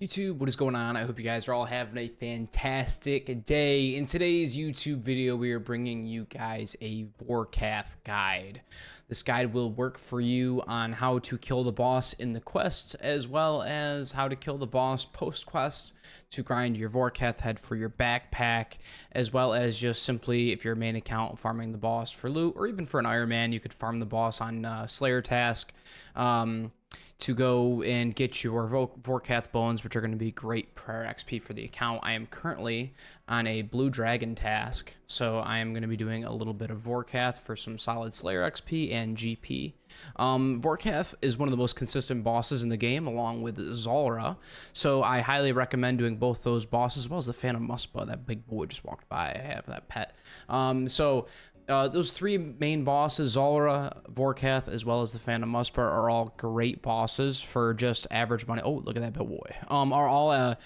YouTube, what is going on? I hope you guys are all having a fantastic day. In today's YouTube video, we are bringing you guys a Vorkath guide. This guide will work for you on how to kill the boss in the quest, as well as how to kill the boss post-quest to grind your Vorkath head for your backpack, as well as just simply, if you're a main account, farming the boss for loot, or even for an Iron Man, you could farm the boss on Slayer task. To go and get your Vorkath bones, which are going to be great prayer XP for the account. I am currently on a blue dragon task, so I am going to be doing a little bit of Vorkath for some solid Slayer XP and GP. Vorkath is one of the most consistent bosses in the game, along with Zulrah, so I highly recommend doing both those bosses, as well as the Phantom Muspa. That big boy just walked by. I have that pet. Those three main bosses, Zulrah, Vorkath, as well as the Phantom Muspa, are all great bosses for just average money. Oh, look at that big boy. Are all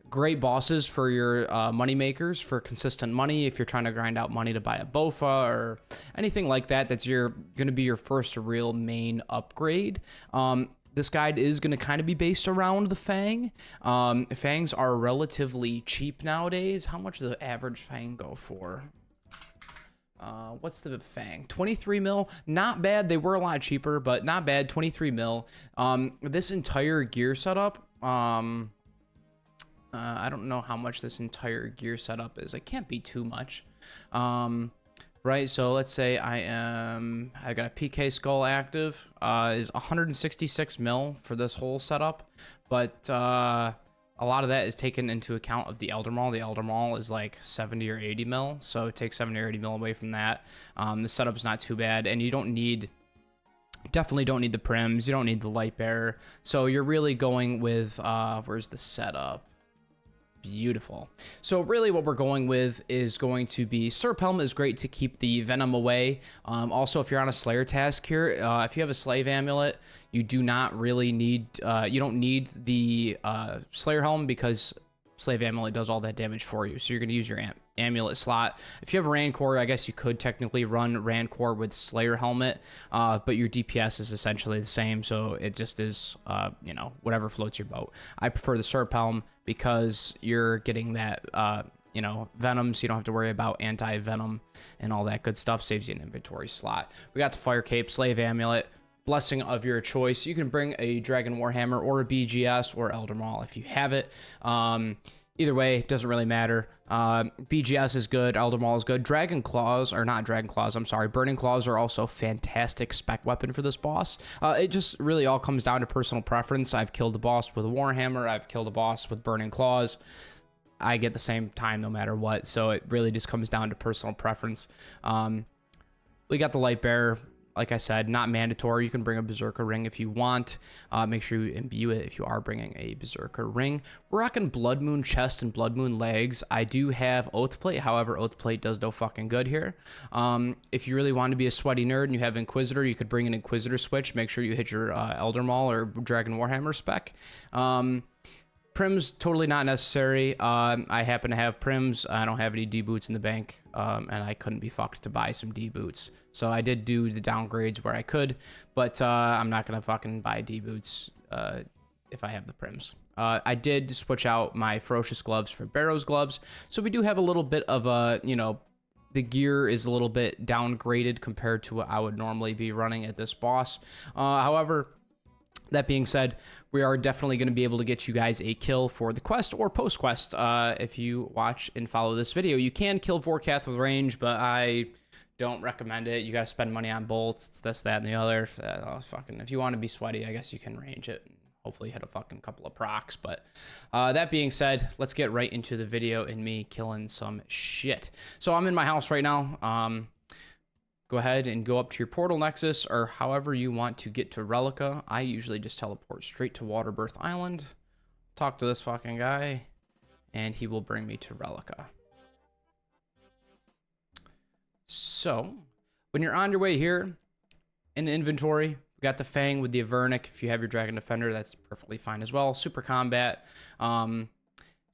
great bosses for your money makers, for consistent money. If you're trying to grind out money to buy a Bofa or anything like that, that's going to be your first real main upgrade. This guide is going to kind of be based around the Fang. Fangs are relatively cheap nowadays. How much does the average Fang go for? What's the Fang? 23 mil. Not bad. They were a lot cheaper, but not bad. 23 mil. This entire gear setup, I don't know how much this entire gear setup is. It can't be too much. Right, so let's say I got a PK skull active, is 166 mil for this whole setup, but a lot of that is taken into account of the Elder Maul. The Elder Maul is like 70 or 80 mil, so it takes 70 or 80 mil away from that. The setup is not too bad, and you definitely don't need the prims, you don't need the light bearer, so you're really going with, where's the setup? Beautiful. So really what we're going with is going to be Serp Helm is great to keep the venom away. Also, if you're on a Slayer task here, if you have a Slave Amulet, you do not really need, you don't need the Slayer Helm because Slave Amulet does all that damage for you. So you're going to use your Amulet slot. If you have a Rancor, I guess you could technically run Rancor with Slayer Helmet, but your DPS is essentially the same, so it just is, you know, whatever floats your boat. I prefer the Serp Helm because you're getting that, you know, Venom, so you don't have to worry about anti-Venom and all that good stuff. Saves you an inventory slot. We got the Fire Cape, Slave Amulet, Blessing of your choice. You can bring a Dragon Warhammer or a BGS or Elder Maul if you have it. Either way, it doesn't really matter. BGS is good, Elder Maul is good. Dragon Claws, or not Dragon Claws, I'm sorry. Burning Claws are also fantastic spec weapon for this boss. It just really all comes down to personal preference. I've killed the boss with a Warhammer, I've killed a boss with Burning Claws. I get the same time no matter what, so it really just comes down to personal preference. We got the Light Bearer. Like I said, not mandatory. You can bring a Berserker ring if you want. Make sure you imbue it if you are bringing a Berserker ring. We're rocking Blood Moon chest and Blood Moon legs. I do have Oath Plate. However, Oath Plate does no fucking good here. If you really want to be a sweaty nerd and you have Inquisitor, you could bring an Inquisitor switch. Make sure you hit your Elder Maul or Dragon Warhammer spec. Prims, totally not necessary. I happen to have Prims. I don't have any D-boots in the bank, and I couldn't be fucked to buy some D-boots. So I did do the downgrades where I could, but I'm not going to fucking buy D-boots if I have the Prims. I did switch out my Ferocious gloves for Barrow's gloves, so we do have a little bit of a, you know, the gear is a little bit downgraded compared to what I would normally be running at this boss. However, that being said, we are definitely going to be able to get you guys a kill for the quest or post-quest. If you watch and follow this video, you can kill Vorkath with range, but I don't recommend it. You got to spend money on bolts. It's this, that, and the other. If you want to be sweaty, I guess you can range it. Hopefully hit a fucking couple of procs. But that being said, let's get right into the video and me killing some shit. So I'm in my house right now. Go ahead and go up to your portal nexus or however you want to get to Relica. I usually just teleport straight to Waterbirth Island, talk to this fucking guy, and he will bring me to Relica. So, when you're on your way here, in the inventory, we got the Fang with the Avernic. If you have your Dragon Defender, that's perfectly fine as well. Super Combat,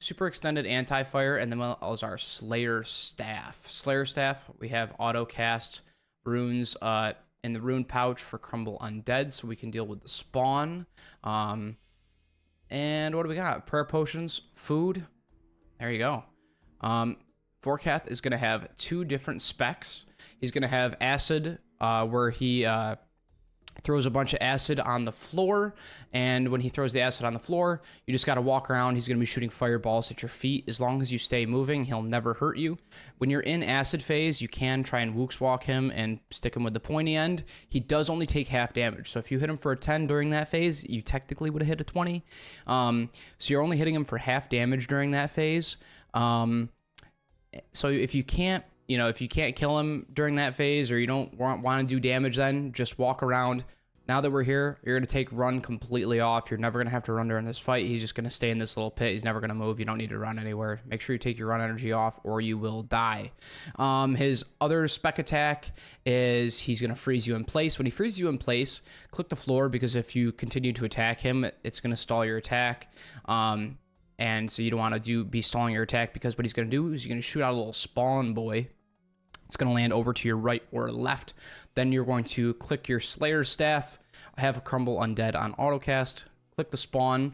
super extended anti-fire, and then was our Slayer Staff. Slayer Staff, we have auto cast runes in the rune pouch for Crumble Undead, so we can deal with the spawn. And what do we got? Prayer potions, food. There you go. Vorkath is going to have 2 different specs. He's going to have acid, where he throws a bunch of acid on the floor, and when he throws the acid on the floor, you just got to walk around. He's going to be shooting fireballs at your feet. As long as you stay moving, he'll never hurt you. When you're in acid phase, you can try and wooks walk him and stick him with the pointy end. He does only take half damage, so if you hit him for a 10 during that phase, you technically would have hit a 20. So you're only hitting him for half damage during that phase. So if you can't, if you can't kill him during that phase, or you don't want to do damage, then just walk around. Now that we're here, you're going to take run completely off. You're never going to have to run during this fight. He's just going to stay in this little pit. He's never going to move. You don't need to run anywhere. Make sure you take your run energy off, or you will die. His other spec attack is he's going to freeze you in place. When he freezes you in place, click the floor, because if you continue to attack him, it's going to stall your attack. And so you don't want to be stalling your attack, because what he's going to do is he's going to shoot out a little spawn boy. It's going to land over to your right or left. Then you're going to click your Slayer Staff. I have a Crumble Undead on autocast. Click the spawn.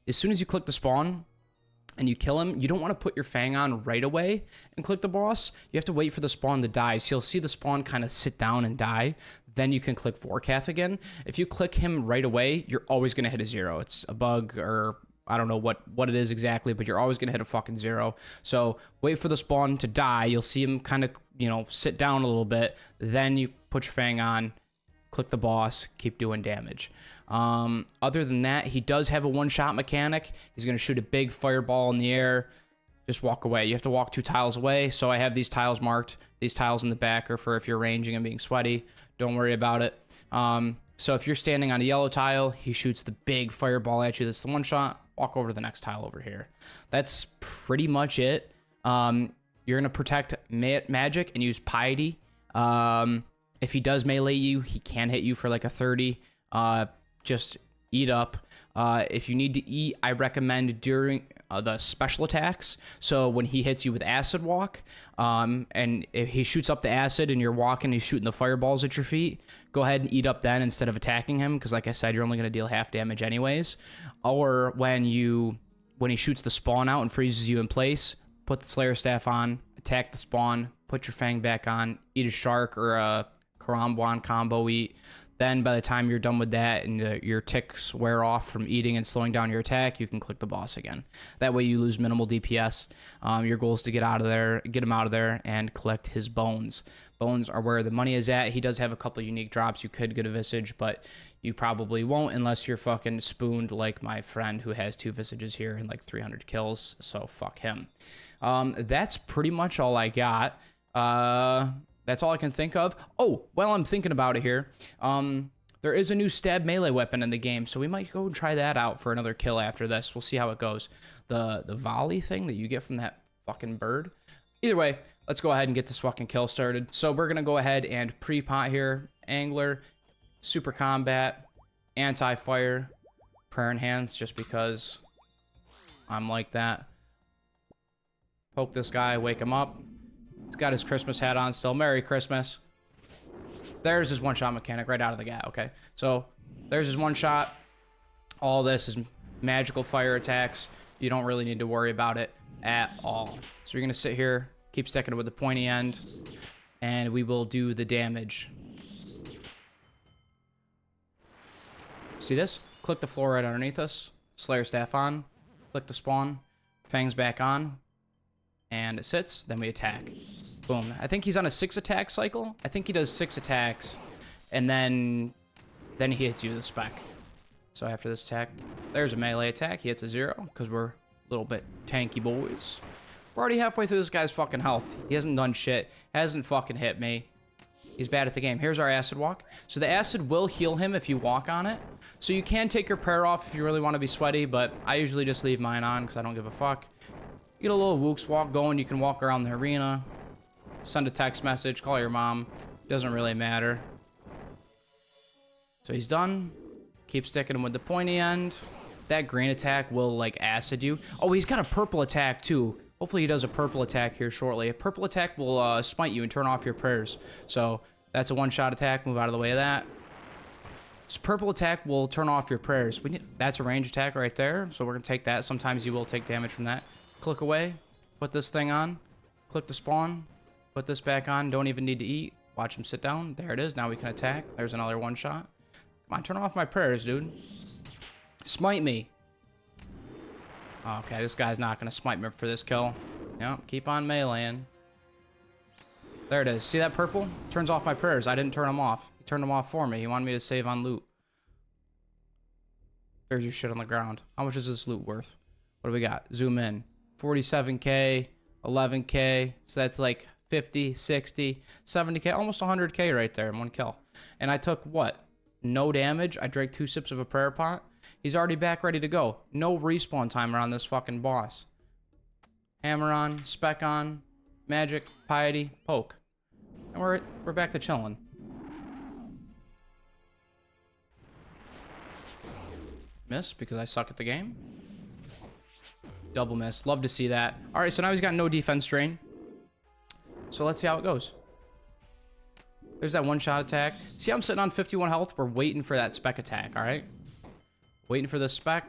As soon as you click the spawn and you kill him, you don't want to put your Fang on right away and click the boss. You have to wait for the spawn to die. So you'll see the spawn kind of sit down and die. Then you can click Vorkath again. If you click him right away, you're always going to hit a 0. It's a bug, or I don't know what it is exactly, but you're always going to hit a fucking 0. So wait for the spawn to die. You'll see him kind of, sit down a little bit. Then you put your Fang on, click the boss, keep doing damage. Other than that, he does have a one-shot mechanic. He's going to shoot a big fireball in the air. Just walk away. You have to walk 2 tiles away. So I have these tiles marked. These tiles in the back are for if you're ranging and being sweaty. Don't worry about it. So if you're standing on a yellow tile, he shoots the big fireball at you. That's the one shot. Walk over to the next tile over here. That's pretty much it. You're going to protect magic and use piety. If he does melee you, he can hit you for like a 30. Just eat up. If you need to eat, I recommend during the special attacks. So when he hits you with acid walk, and if he shoots up the acid and you're walking, he's shooting the fireballs at your feet, go ahead and eat up then instead of attacking him, because like I said, you're only going to deal half damage anyways. Or when he shoots the spawn out and freezes you in place, put the Slayer Staff on, attack the spawn, put your Fang back on, eat a shark or a Karambwan combo eat. Then by the time you're done with that and your ticks wear off from eating and slowing down your attack, you can click the boss again. That way you lose minimal DPS. Your goal is to get him out of there and collect his bones. Bones are where the money is at. He does have a couple unique drops. You could get a Visage, but you probably won't unless you're fucking spooned like my friend who has 2 Visages here and like 300 kills. So fuck him. That's pretty much all I got. That's all I can think of. Oh, well, I'm thinking about it here. There is a new stab melee weapon in the game, so we might go and try that out for another kill after this. We'll see how it goes. The volley thing that you get from that fucking bird. Either way, let's go ahead and get this fucking kill started. So we're going to go ahead and pre-pot here. Angler, super combat, anti-fire, prayer enhance, just because I'm like that. Poke this guy, wake him up. He's got his Christmas hat on still. Merry Christmas. There's his one-shot mechanic right out of the gate. Okay, so there's his one shot. All this is magical fire attacks. You don't really need to worry about it at all. So you're going to sit here, keep sticking it with the pointy end, and we will do the damage. See this? Click the floor right underneath us. Slayer Staff on. Click the spawn. Fangs back on. And it sits, then we attack. Boom. I think he's on a 6 attack cycle. I think he does 6 attacks, and then he hits you with a spec. So after this attack, there's a melee attack. He hits a 0, because we're a little bit tanky boys. We're already halfway through this guy's fucking health. He hasn't done shit. Hasn't fucking hit me. He's bad at the game. Here's our acid walk. So the acid will heal him if you walk on it. So you can take your prayer off if you really want to be sweaty, but I usually just leave mine on because I don't give a fuck. Get a little wooks walk going. You can walk around the arena, send a text message, call your mom. Doesn't really matter. So he's done. Keep sticking him with the pointy end. That green attack will like acid you. Oh, he's got a purple attack too. Hopefully he does a purple attack here shortly. A purple attack will smite you and turn off your prayers. So that's a one-shot attack. Move out of the way of that. So purple attack will turn off your prayers. That's a range attack right there. So we're going to take that. Sometimes you will take damage from that. Click away. Put this thing on. Click the spawn. Put this back on. Don't even need to eat. Watch him sit down. There it is. Now we can attack. There's another one shot. Come on, turn off my prayers, dude. Smite me. Okay, this guy's not going to smite me for this kill. Yep, keep on meleeing. There it is. See that purple? Turns off my prayers. I didn't turn them off. He turned them off for me. He wanted me to save on loot. There's your shit on the ground. How much is this loot worth? What do we got? Zoom in. 47k, 11k. So that's like 50, 60, 70k, almost 100k right there in one kill. And I took what? No damage. I drank 2 sips of a prayer pot. He's already back ready to go. No respawn timer on this fucking boss. Hammer on, spec on, magic, piety, poke. And we're back to chilling. Miss because I suck at the game. Double miss. Love to see that. All right, so now he's got no defense drain. So let's see how it goes. There's that one-shot attack. See how I'm sitting on 51 health? We're waiting for that spec attack, all right? Waiting for the spec.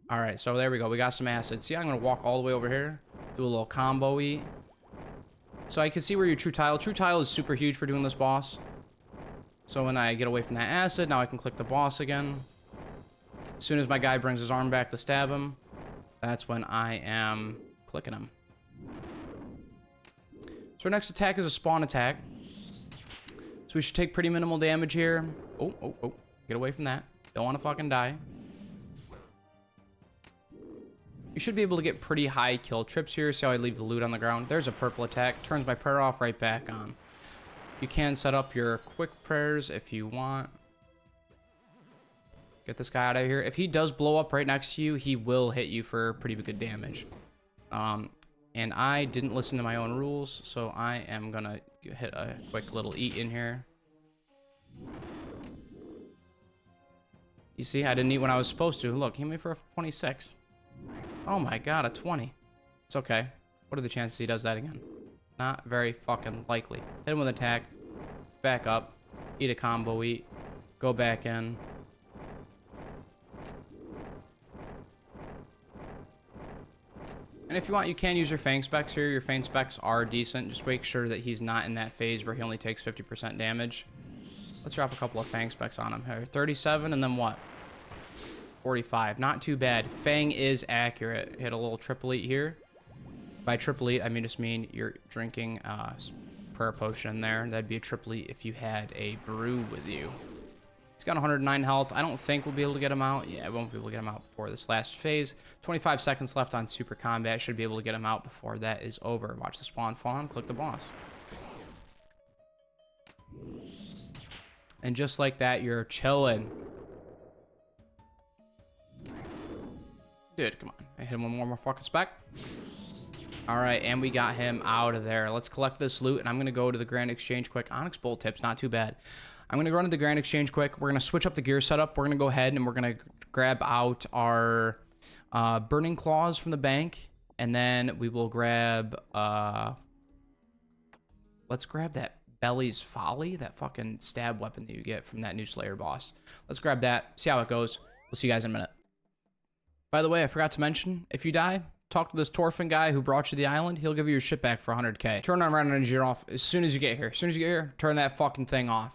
All right, so there we go. We got some acid. See, I'm going to walk all the way over here. Do a little combo-y. So I can see where your true tile. True tile is super huge for doing this boss. So when I get away from that acid, now I can click the boss again. As soon as my guy brings his arm back to stab him, that's when I am clicking him. So our next attack is a spawn attack. So we should take pretty minimal damage here. Oh. Get away from that. Don't want to fucking die. You should be able to get pretty high kill trips here. See how I leave the loot on the ground? There's a purple attack. Turns my prayer off right back on. You can set up your quick prayers if you want. Get this guy out of here. If he does blow up right next to you, he will hit you for pretty good damage. And I didn't listen to my own rules, so I am going to hit a quick little eat in here. You see, I didn't eat when I was supposed to. Look, he made for a 26. Oh my god, a 20. It's okay. What are the chances he does that again? Not very fucking likely. Hit him with an attack. Back up. Eat a combo eat. Go back in. And if you want, you can use your Fang specs here. Your Fang specs are decent. Just make sure that he's not in that phase where he only takes 50% damage. Let's drop a couple of Fang specs on him here. 37 and then what? 45. Not too bad. Fang is accurate. Hit a little triple eat here. By triple eat, I just mean you're drinking prayer potion in there. That'd be a triple eat if you had a brew with you. He's got 109 health. I don't think we'll be able to get him out. Yeah, we won't be able to get him out before this last phase. 25 seconds left on super combat. Should be able to get him out before that is over. Watch the spawn fawn. Click the boss. And just like that, you're chilling. Dude, come on. I hit him with one more fucking spec. All right, and we got him out of there. Let's collect this loot, and I'm going to go to the Grand Exchange quick. Onyx Bolt Tips, not too bad. I'm going to go into the Grand Exchange quick. We're going to switch up the gear setup. We're going to go ahead, and we're going to grab out our Burning Claws from the bank, and then we will grab... let's grab that Belly's Folly, that fucking stab weapon that you get from that new Slayer boss. Let's grab that, see how it goes. We'll see you guys in a minute. By the way, I forgot to mention, if you die, talk to this Torfin guy who brought you to the island. He'll give you your shit back for 100k. Turn on random energy off as soon as you get here. As soon as you get here, turn that fucking thing off.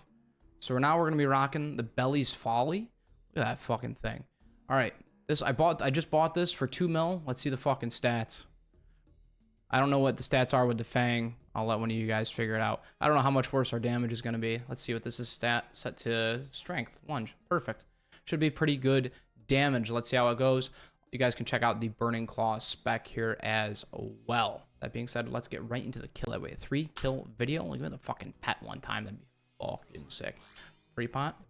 So now we're going to be rocking the Belly's Folly. Look at that fucking thing. All right. I just bought this for 2 mil. Let's see the fucking stats. I don't know what the stats are with the Fang. I'll let one of you guys figure it out. I don't know how much worse our damage is going to be. Let's see what this is set to strength. Lunge. Perfect. Should be pretty good damage. Let's see how it goes. You guys can check out the Burning Claw spec here as well. That being said, let's get right into the kill. That way, a 3-kill video. Look at the fucking pet one time. That'd be fucking sick. Free pot.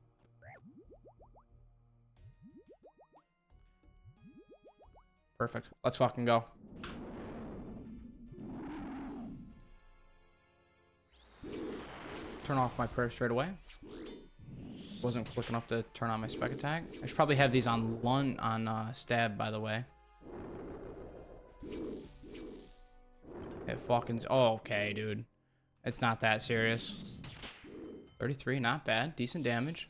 Perfect. Let's fucking go. Turn off my prayer straight away. Wasn't quick enough to turn on my spec attack. I should probably have these on stab, by the way. It fucking... Oh, okay, dude. It's not that serious. 33, not bad. Decent damage.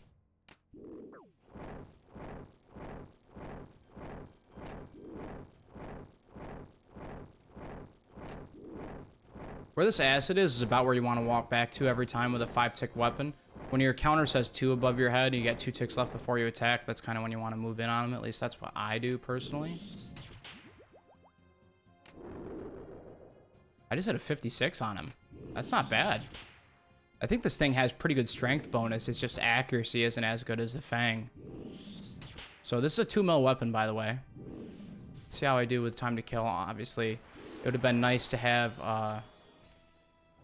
Where this acid is about where you want to walk back to every time with a 5-tick weapon. When your counter says 2 above your head and you get 2 ticks left before you attack, that's kind of when you want to move in on them. At least that's what I do personally. I just hit a 56 on him. That's not bad. I think this thing has pretty good strength bonus. It's just accuracy isn't as good as the Fang. So this is a 2 mil weapon, by the way. Let's see how I do with time to kill. Obviously, it would have been nice to have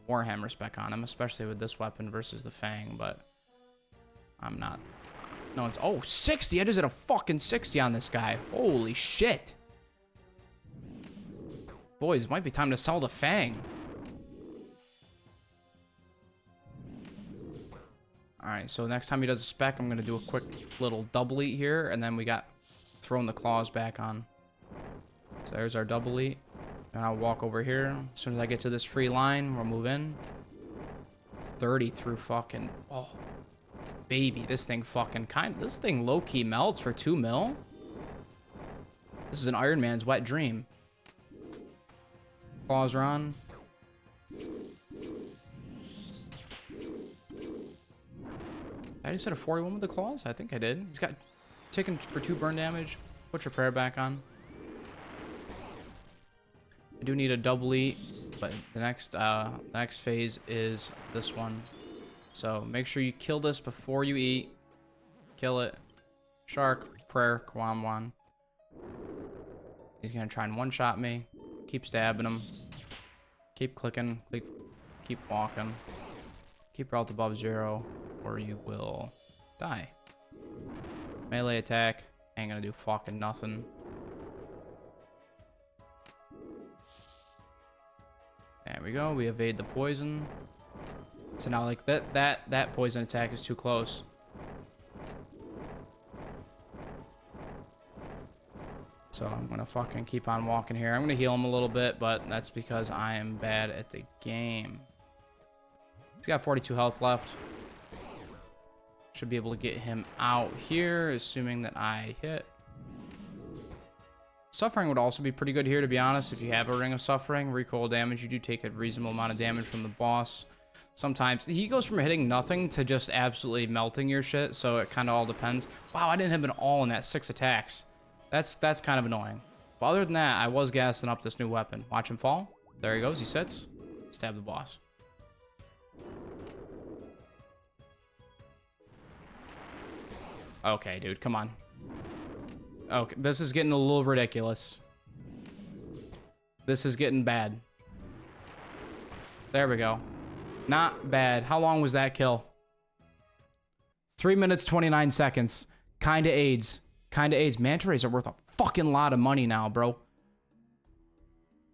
Warhammer spec on him, especially with this weapon versus the Fang, but I'm not. No, it's... Oh, 60! I just hit a fucking 60 on this guy. Holy shit. Boys, it might be time to sell the Fang. Alright, so next time he does a spec, I'm going to do a quick little double eat here, and then we got throwing the claws back on. So there's our double eat. And I'll walk over here. As soon as I get to this free line, we'll move in. 30 through fucking... Oh, baby, this thing fucking This thing low-key melts for 2 mil. This is an Iron Man's wet dream. Claws are on. I just hit a 41 with the claws? I think I did. He's got taken for 2 burn damage. Put your prayer back on. I do need a double eat, but the next phase is this one. So make sure you kill this before you eat. Kill it. Shark, prayer, Kwamwan. He's gonna try and one-shot me. Keep stabbing him. Keep clicking. Keep walking. Keep your health above 0, or you will die. Melee attack. Ain't gonna do fucking nothing. There we go. We evade the poison. So now, like, that poison attack is too close. So I'm gonna fucking keep on walking here. I'm gonna heal him a little bit, but that's because I am bad at the game. He's got 42 health left. Should be able to get him out here, assuming that I hit. Suffering would also be pretty good here, to be honest. If you have a Ring of Suffering, recoil damage, you do take a reasonable amount of damage from the boss. Sometimes he goes from hitting nothing to just absolutely melting your shit, so it kind of all depends. Wow, I didn't have an all in that 6 attacks. That's kind of annoying. But other than that, I was gassing up this new weapon. Watch him fall. There he goes. He sits. Stab the boss. Okay, dude, come on. Okay, this is getting a little ridiculous. This is getting bad. There we go. Not bad. How long was that kill? 3 minutes, 29 seconds. Kinda aids. Kinda aids. Manta rays are worth a fucking lot of money now, bro.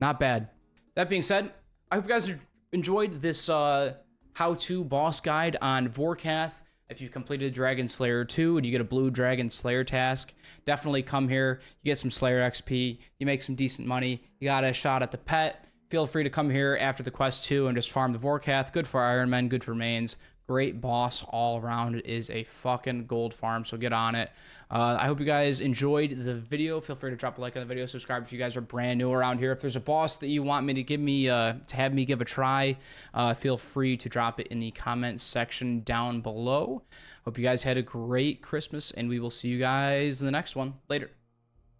Not bad. That being said, I hope you guys enjoyed this how-to boss guide on Vorkath. If you've completed Dragon Slayer 2 and you get a blue Dragon Slayer task, definitely come here. You get some Slayer XP. You make some decent money. You got a shot at the pet. Feel free to come here after the quest 2 and just farm the Vorkath. Good for Iron Men, good for mains. Great boss all around. It is a fucking gold farm, so get on it. I hope you guys enjoyed the video. Feel free to drop a like on the video. Subscribe if you guys are brand new around here. If there's a boss that you want me to have me give a try, feel free to drop it in the comments section down below. Hope you guys had a great Christmas, and we will see you guys in the next one. Later.